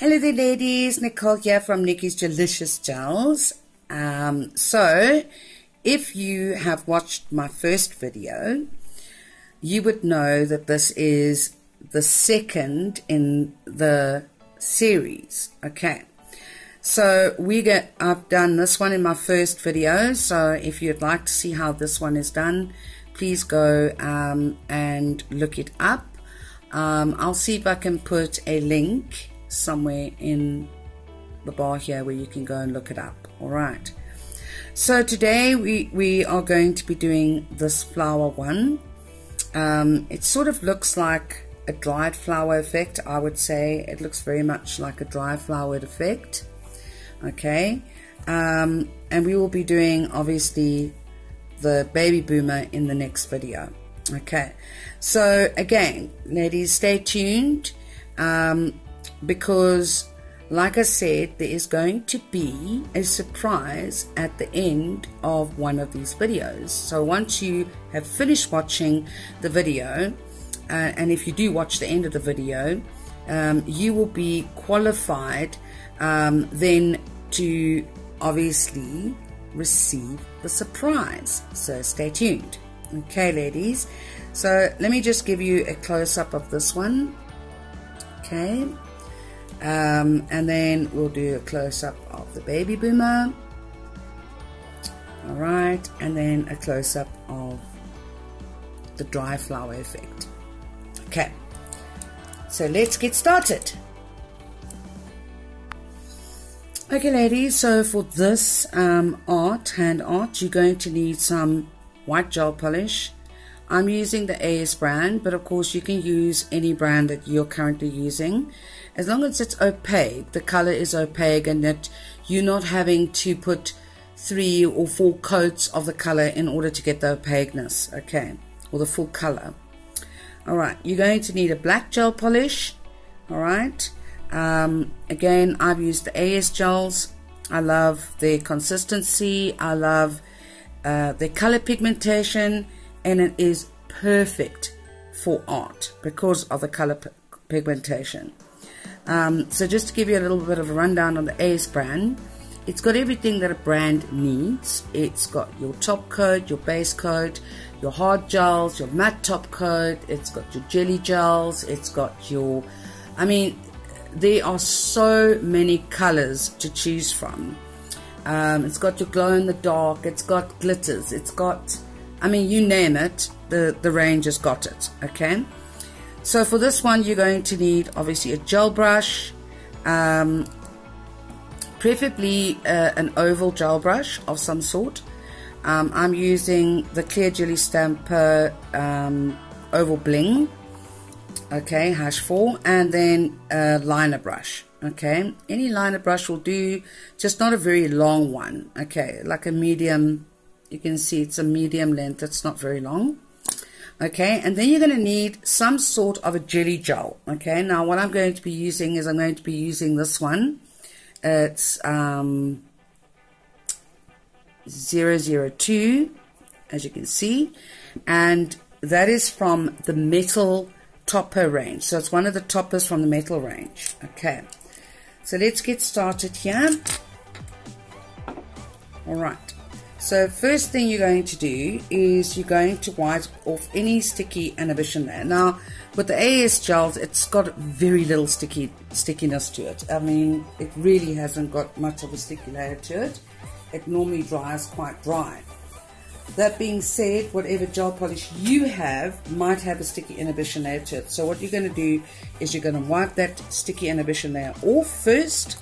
Hello there ladies, Nicole here from Nikki's Delicious Gels. So if you have watched my first video, you would know that this is the second in the series. Okay, so I've done this one in my first video, so if you'd like to see how this one is done, please go and look it up. I'll see if I can put a link somewhere in the bar here where you can go and look it up. All right, so today we are going to be doing this flower one. It sort of looks like a dried flower effect. I would say it looks very much like a dry flowered effect. Okay, and we will be doing obviously the baby boomer in the next video. Okay, so again ladies, stay tuned, because like I said, there is going to be a surprise at the end of one of these videos. So once you have finished watching the video, and if you do watch the end of the video, you will be qualified then to obviously receive the surprise. So stay tuned. Okay ladies, so let me just give you a close-up of this one. Okay, and then we'll do a close-up of the baby boomer. All right, and then a close-up of the dry flower effect. Okay, so let's get started. Okay ladies, so for this hand art, you're going to need some white gel polish. I'm using the AS brand, but of course you can use any brand that you're currently using, as long as it's opaque, the color is opaque, and that you're not having to put 3 or 4 coats of the color in order to get the opaqueness, okay, or the full color. All right, you're going to need a black gel polish. All right, again, I've used the AS gels. I love their consistency, I love their color pigmentation, and it is perfect for art because of the color pigmentation. So just to give you a little bit of a rundown on the AS brand, it's got everything that a brand needs. It's got your top coat, your base coat, your hard gels, your matte top coat, it's got your jelly gels, it's got your, I mean, there are so many colors to choose from. It's got your glow in the dark, it's got glitters, it's got, I mean, you name it, the range has got it. Okay, so for this one you're going to need obviously a gel brush, preferably an oval gel brush of some sort. I'm using the Clear Jelly Stamper Oval Bling, okay, hash 4, and then a liner brush. Okay, any liner brush will do, just not a very long one. Okay, like a medium, you can see it's a medium length, it's not very long. Okay, and then you're going to need some sort of a jelly gel. Okay, now what I'm going to be using is I'm going to be using this one. It's 002, as you can see, and that is from the metal topper range. So it's one of the toppers from the metal range. Okay, so let's get started here. All right, so first thing you're going to do is you're going to wipe off any sticky inhibition there. Now with the AS gels, it's got very little stickiness to it. I mean, it really hasn't got much of a sticky layer to it. It normally dries quite dry. That being said, whatever gel polish you have might have a sticky inhibition layer to it. So what you're going to do is you're going to wipe that sticky inhibition layer off first.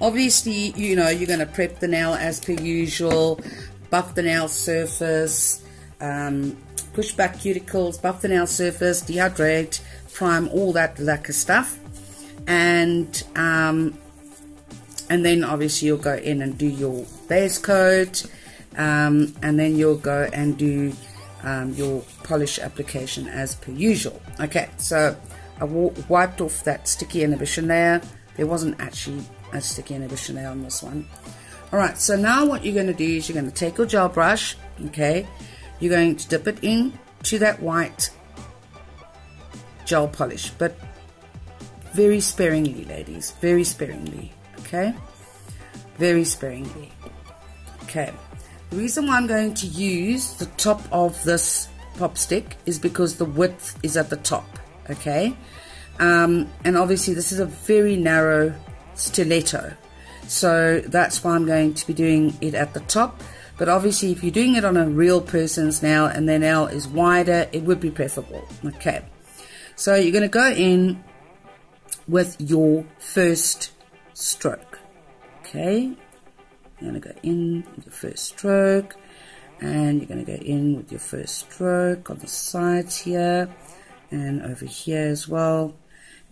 Obviously, you know, you're going to prep the nail as per usual, buff the nail surface, push back cuticles, buff the nail surface, dehydrate, prime, all that lacquer stuff, and then obviously you'll go in and do your base coat, and then you'll go and do your polish application as per usual. Okay, so I wiped off that sticky inhibition layer. There wasn't actually a sticky inhibition layer on this one. All right, so now what you're going to do is you're going to take your gel brush. Okay, you're going to dip it in to that white gel polish, but very sparingly, ladies, very sparingly, okay? Very sparingly. Okay, the reason why I'm going to use the top of this pop stick is because the width is at the top, okay? And obviously this is a very narrow stiletto, so that's why I'm going to be doing it at the top. But obviously if you're doing it on a real person's nail and their nail is wider, it would be preferable. Okay, so you're going to go in with your first stroke. Okay, you're going to go in with your first stroke, and you're going to go in with your first stroke on the sides here and over here as well,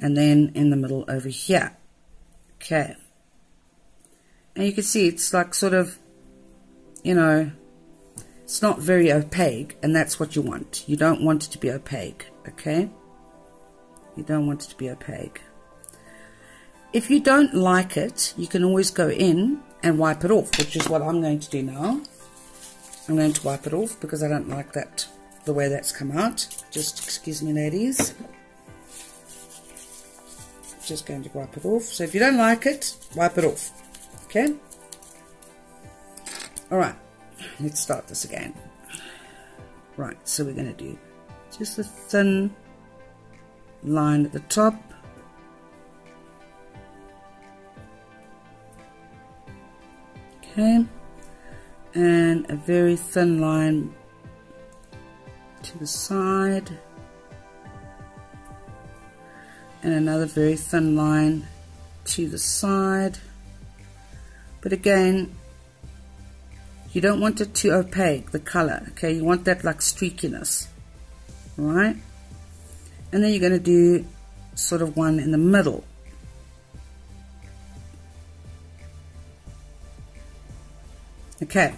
and then in the middle over here. Okay, and you can see it's like sort of, you know, it's not very opaque, and that's what you want. You don't want it to be opaque, okay? You don't want it to be opaque. If you don't like it, you can always go in and wipe it off, which is what I'm going to do now. I'm going to wipe it off because I don't like that, the way that's come out. Just excuse me, ladies. Just going to wipe it off. So if you don't like it, wipe it off, okay? Alright, let's start this again. Right, so we're going to do just a thin line at the top. Okay, and a very thin line to the side. And another very thin line to the side. But again, you don't want it too opaque, the color, okay? You want that like streakiness, right? And then you're going to do sort of one in the middle. Okay,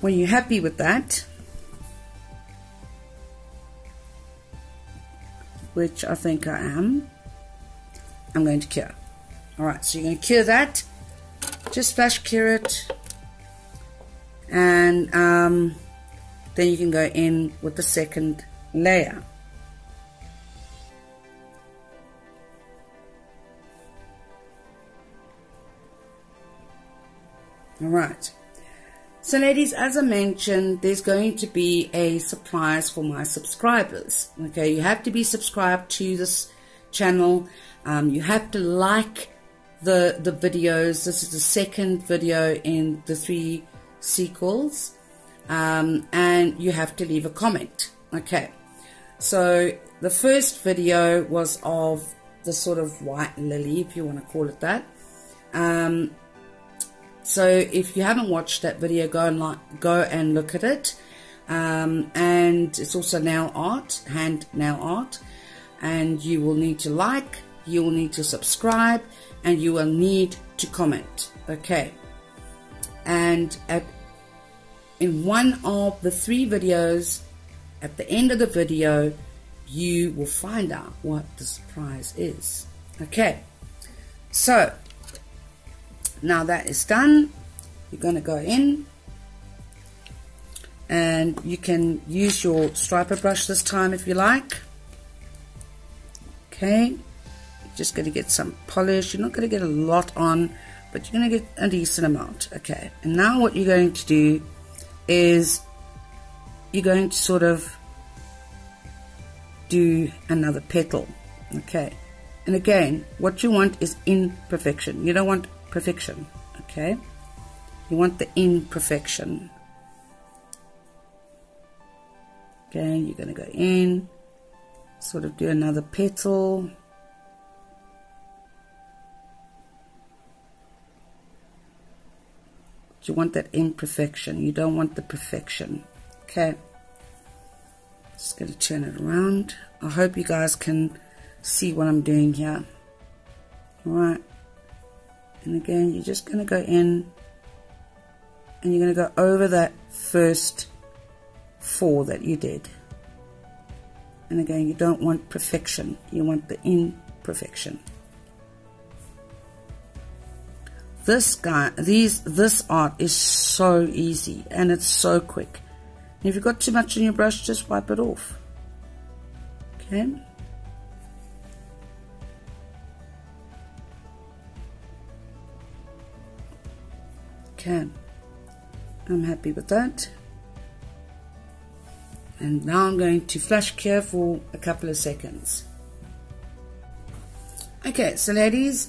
when you're happy with that, which I think I am, I'm going to cure. Alright, so you're going to cure that, just flash cure it, and then you can go in with the second layer. Alright, so ladies, as I mentioned, there's going to be a surprise for my subscribers. Okay, you have to be subscribed to this channel. You have to like the videos. This is the second video in the 3 sequels, and you have to leave a comment. Okay, so the first video was of the sort of white lily, if you want to call it that. So if you haven't watched that video, go and look at it. And it's also nail art, hand nail art, and you will need to like, you will need to subscribe, and you will need to comment. Okay, and in one of the 3 videos, at the end of the video, you will find out what the surprise is. Okay, so now that is done, you're going to go in, and you can use your striper brush this time if you like. Okay, just going to get some polish. You're not going to get a lot on, but you're going to get a decent amount. Okay, and now what you're going to do is you're going to sort of do another petal. Okay, and again, what you want is imperfection. You don't want perfection, okay? You want the imperfection. Okay, you're going to go in, sort of do another petal. You want that imperfection. You don't want the perfection. Okay. Just going to turn it around. I hope you guys can see what I'm doing here. Alright. And again, you're just going to go in, and you're going to go over that first 4 that you did. And again, you don't want perfection. You want the imperfection. This art is so easy, and it's so quick. And if you've got too much on your brush, just wipe it off. Okay. Okay, I'm happy with that. And now I'm going to flash cure for a couple of seconds. Okay, so ladies,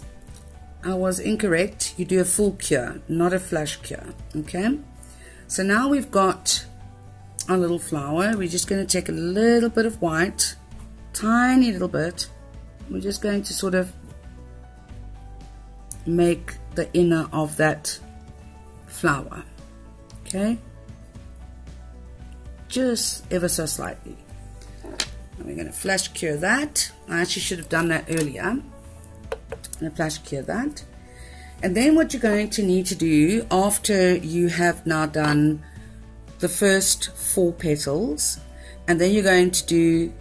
I was incorrect. You do a full cure, not a flash cure. Okay, so now we've got our little flower. We're just going to take a little bit of white, tiny little bit. We're just going to sort of make the inner of that flower. Okay, just ever so slightly. And we're going to flash cure that. I actually should have done that earlier. I'm going to flash cure that. And then what you're going to need to do after you have now done the first 4 petals, and then you're going to do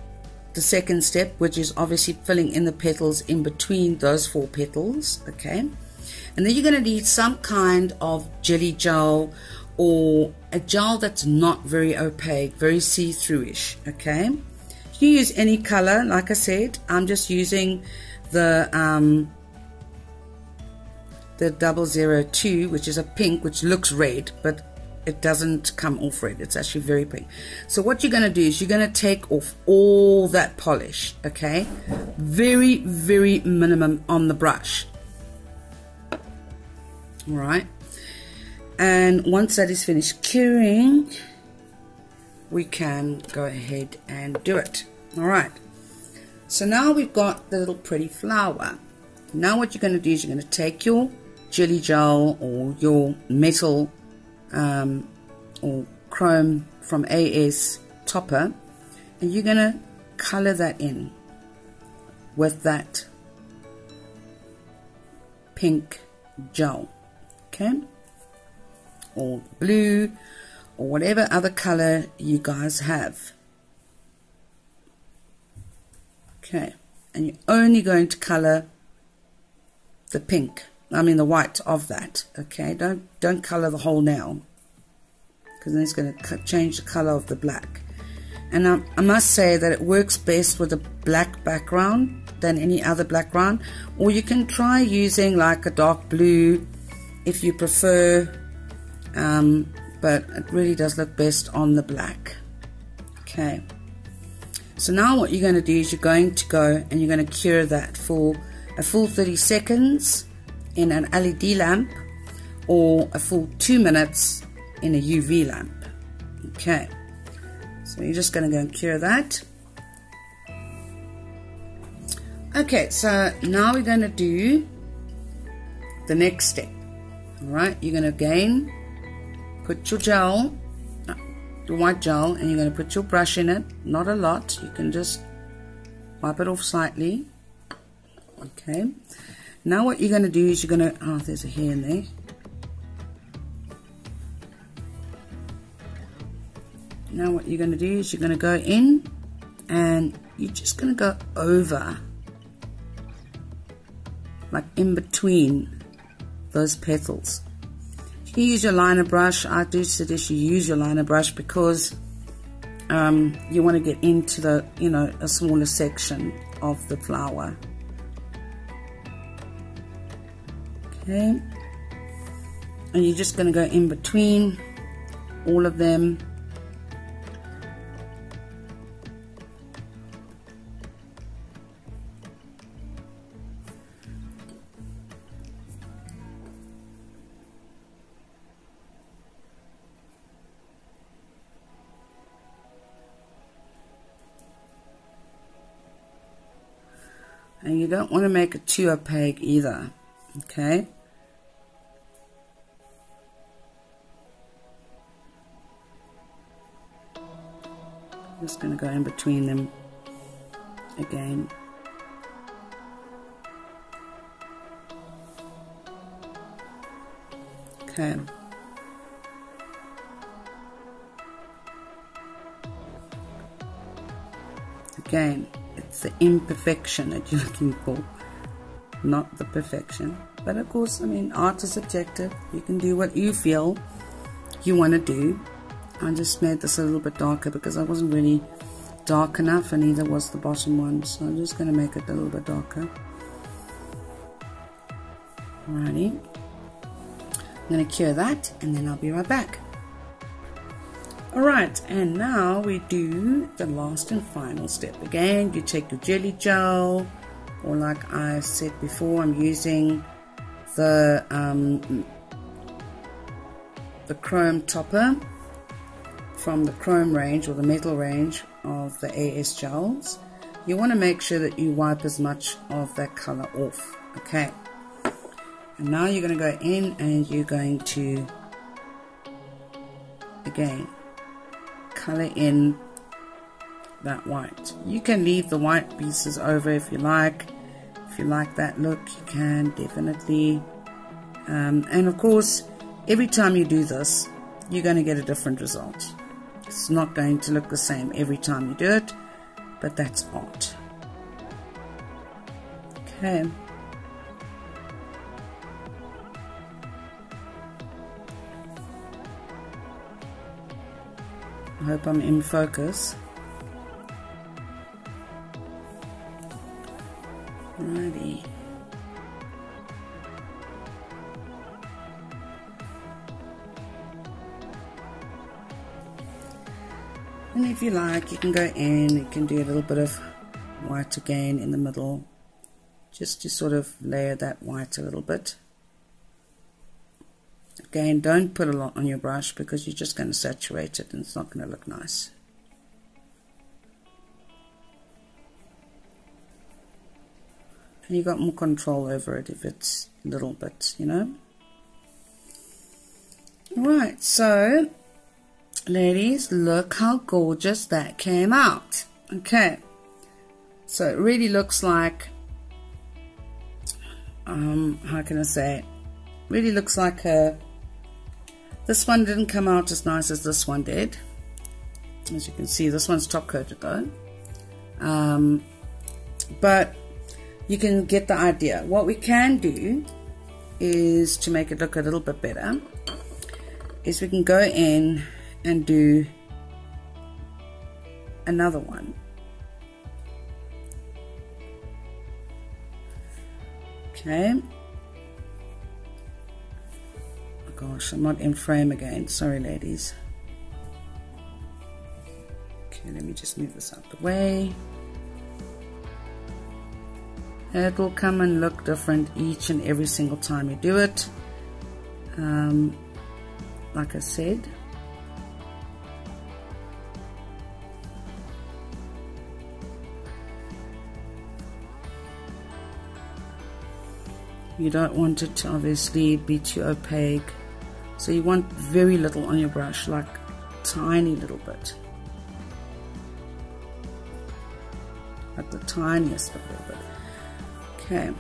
the second step, which is obviously filling in the petals in between those 4 petals. Okay, and then you're going to need some kind of jelly gel, or a gel that's not very opaque, very see-through-ish. Okay, you can use any color. Like I said, I'm just using the 002, which is a pink, which looks red, but it doesn't come off red. It's actually very pink. So what you're going to do is you're going to take off all that polish. Okay, very, very minimum on the brush. All right, and once that is finished curing, we can go ahead and do it. All right, so now we've got the little pretty flower. Now what you're going to do is you're going to take your jelly gel or your metal or chrome from AS topper, and you're going to color that in with that pink gel. Okay, or blue, or whatever other color you guys have. Okay, and you're only going to color the pink, the white of that. Okay, don't color the whole nail, because then it's going to change the color of the black. And I must say that it works best with a black background than any other background, or you can try using like a dark blue if you prefer, but it really does look best on the black. Okay, so now what you're going to do is you're going to go and you're going to cure that for a full 30 seconds in an LED lamp, or a full 2 minutes in a UV lamp. Okay, so you're just going to go and cure that. Okay, so now we're going to do the next step. Alright, you're going to again put your gel, the white gel, and you're going to put your brush in it. Not a lot, you can just wipe it off slightly. Okay, now what you're going to do is you're going to, oh, there's a hair in there. Now what you're going to do is you're going to go in and you're just going to go over, like in between those petals. You can use your liner brush. I do suggest you use your liner brush because you want to get into the, a smaller section of the flower. Okay, and you're just going to go in between all of them. And you don't want to make it too opaque either. Okay, just going to go in between them again. Okay, again, it's the imperfection that you're looking for, not the perfection. But of course, art is subjective. You can do what you feel you want to do. I just made this a little bit darker because I wasn't really dark enough, and neither was the bottom one, so I'm just going to make it a little bit darker. Alrighty. I'm going to cure that and then I'll be right back. Alright, and now we do the last and final step. Again, you take your jelly gel, or like I said before, I'm using the chrome topper from the chrome range or the metal range of the AS gels. You want to make sure that you wipe as much of that color off. Okay, and now you're going to go in and you're going to again color in that white. You can leave the white pieces over if you like. If you like that look, you can definitely. And of course, every time you do this, you're going to get a different result. It's not going to look the same every time you do it, but that's art. Okay. I hope I'm in focus. Alrighty. And if you like, you can go in, you can do a little bit of white again in the middle, just to sort of layer that white a little bit. Again, don't put a lot on your brush because you're just going to saturate it and it's not going to look nice. And you got more control over it if it's a little bit, you know. Alright, so ladies, look how gorgeous that came out. Okay, so it really looks like, how can I say it? Really looks like this one didn't come out as nice as this one did. As you can see, this one's top coated though. But you can get the idea. What we can do is, to make it look a little bit better, is we can go in and do another one. Okay. Oh gosh, I'm not in frame again. Sorry, ladies. Okay, let me just move this out the way. It will come and look different each and every single time you do it. Like I said, you don't want it to obviously be too opaque, so you want very little on your brush, like tiny little bit, like the tiniest of little bit. Okay,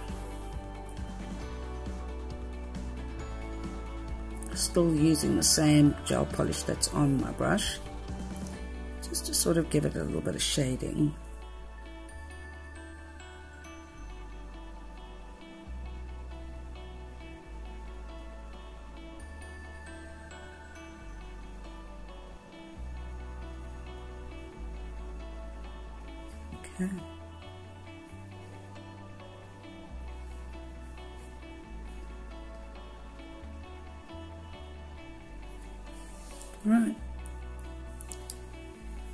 still using the same gel polish that's on my brush, just to sort of give it a little bit of shading. Okay. Right,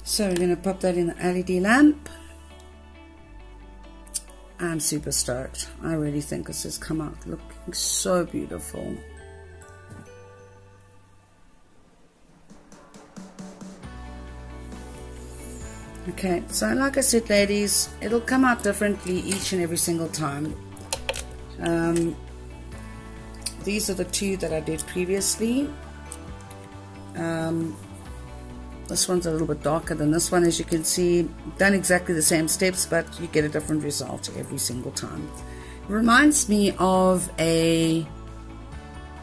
so we're going to pop that in the LED lamp. I'm super stoked. I really think this has come out looking so beautiful. Okay, so like I said, ladies, it'll come out differently each and every single time. These are the two that I did previously. This one's a little bit darker than this one, as you can see. Done exactly the same steps, but you get a different result every single time. It reminds me of a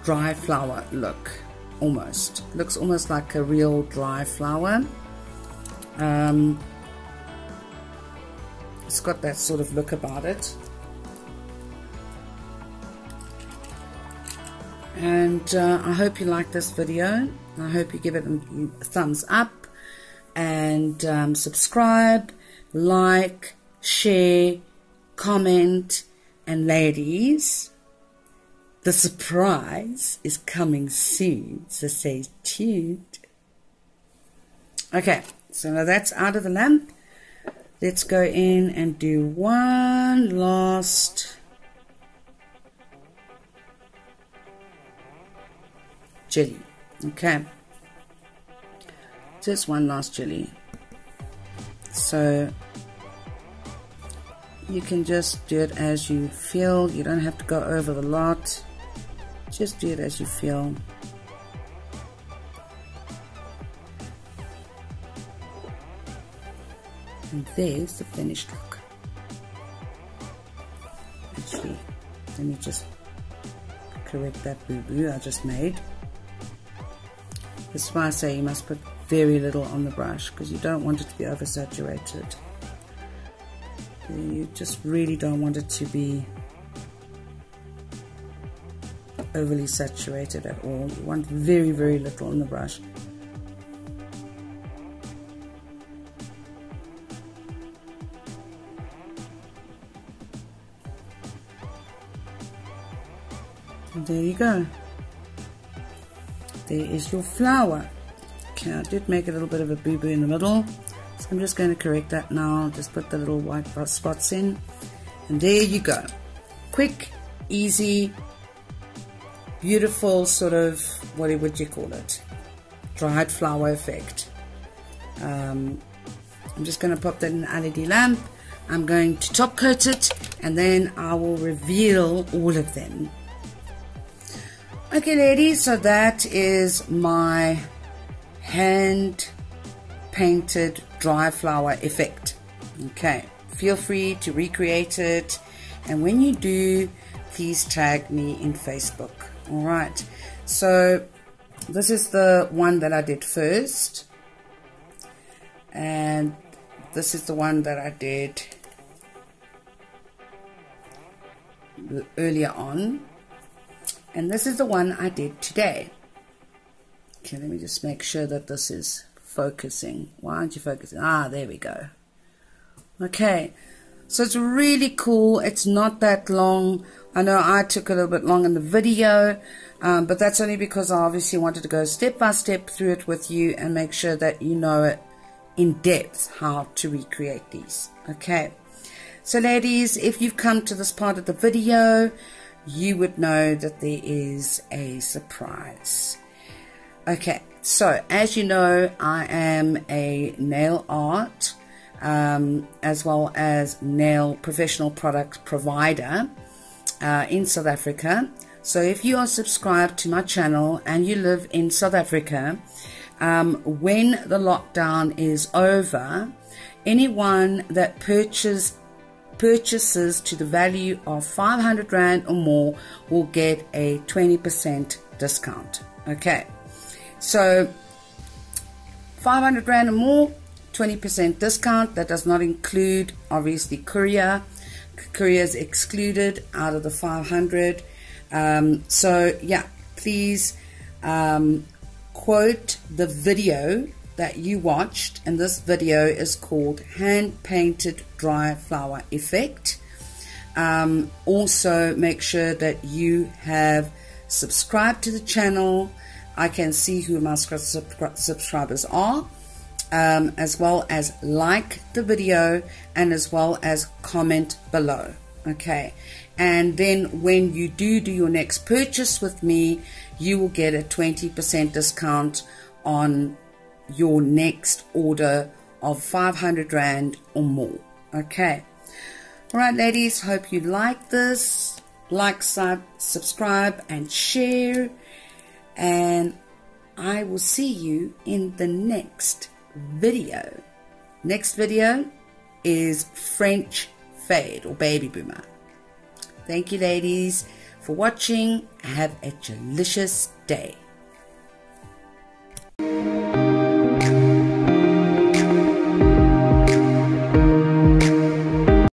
dry flower look, almost. Looks almost like a real dry flower. It's got that sort of look about it. And I hope you like this video. I hope you give it a thumbs up and subscribe, like, share, comment, and ladies, the surprise is coming soon, so stay tuned. Okay, so now that's out of the lamp. Let's go in and do one last jelly. Okay, just one last jelly. So you can just do it as you feel. You don't have to go over the lot. Just do it as you feel. And there's the finished look. Actually, let me just correct that boo-boo I just made. That's why I say you must put very little on the brush, because you don't want it to be oversaturated. You just really don't want it to be overly saturated at all. You want very, very little on the brush. And there you go. There is your flower. Okay, I did make a little bit of a boo-boo in the middle, so I'm just going to correct that now. Just put the little white spots in, and there you go. Quick, easy, beautiful sort of, what would you call it? Dried flower effect. I'm just going to pop that in an LED lamp. I'm going to top coat it, and then I will reveal all of them. Okay, ladies, so that is my hand painted dry flower effect. Okay, feel free to recreate it, and when you do, please tag me in Facebook. All right, so this is the one that I did first, and this is the one that I did earlier on. And this is the one I did today. Okay, let me just make sure that this is focusing. Why aren't you focusing? Ah, there we go. Okay, so it's really cool. It's not that long. I know I took a little bit long in the video, but that's only because I obviously wanted to go step by step through it with you and make sure that you know it in depth how to recreate these. Okay, so ladies, if you've come to this part of the video, you would know that there is a surprise. Okay, so as you know, I am a nail art as well as nail professional product provider in South Africa. So if you are subscribed to my channel and you live in South Africa, when the lockdown is over, anyone that purchases to the value of 500 Rand or more will get a 20% discount. Okay, so 500 Rand or more, 20% discount. That does not include obviously courier. Courier is excluded out of the 500. So yeah, please quote the video that you watched, and this video is called Hand Painted Dry Flower Effect. Also make sure that you have subscribed to the channel. I can see who my subscribers are, as well as like the video, and as well as comment below. Okay, and then when you do your next purchase with me, you will get a 20% discount on your next order of 500 Rand or more. Okay, all right ladies, hope you like this. Like, subscribe and share, and I will see you in the next video. Next video is French fade or baby boomer. Thank you ladies for watching. Have a delicious day.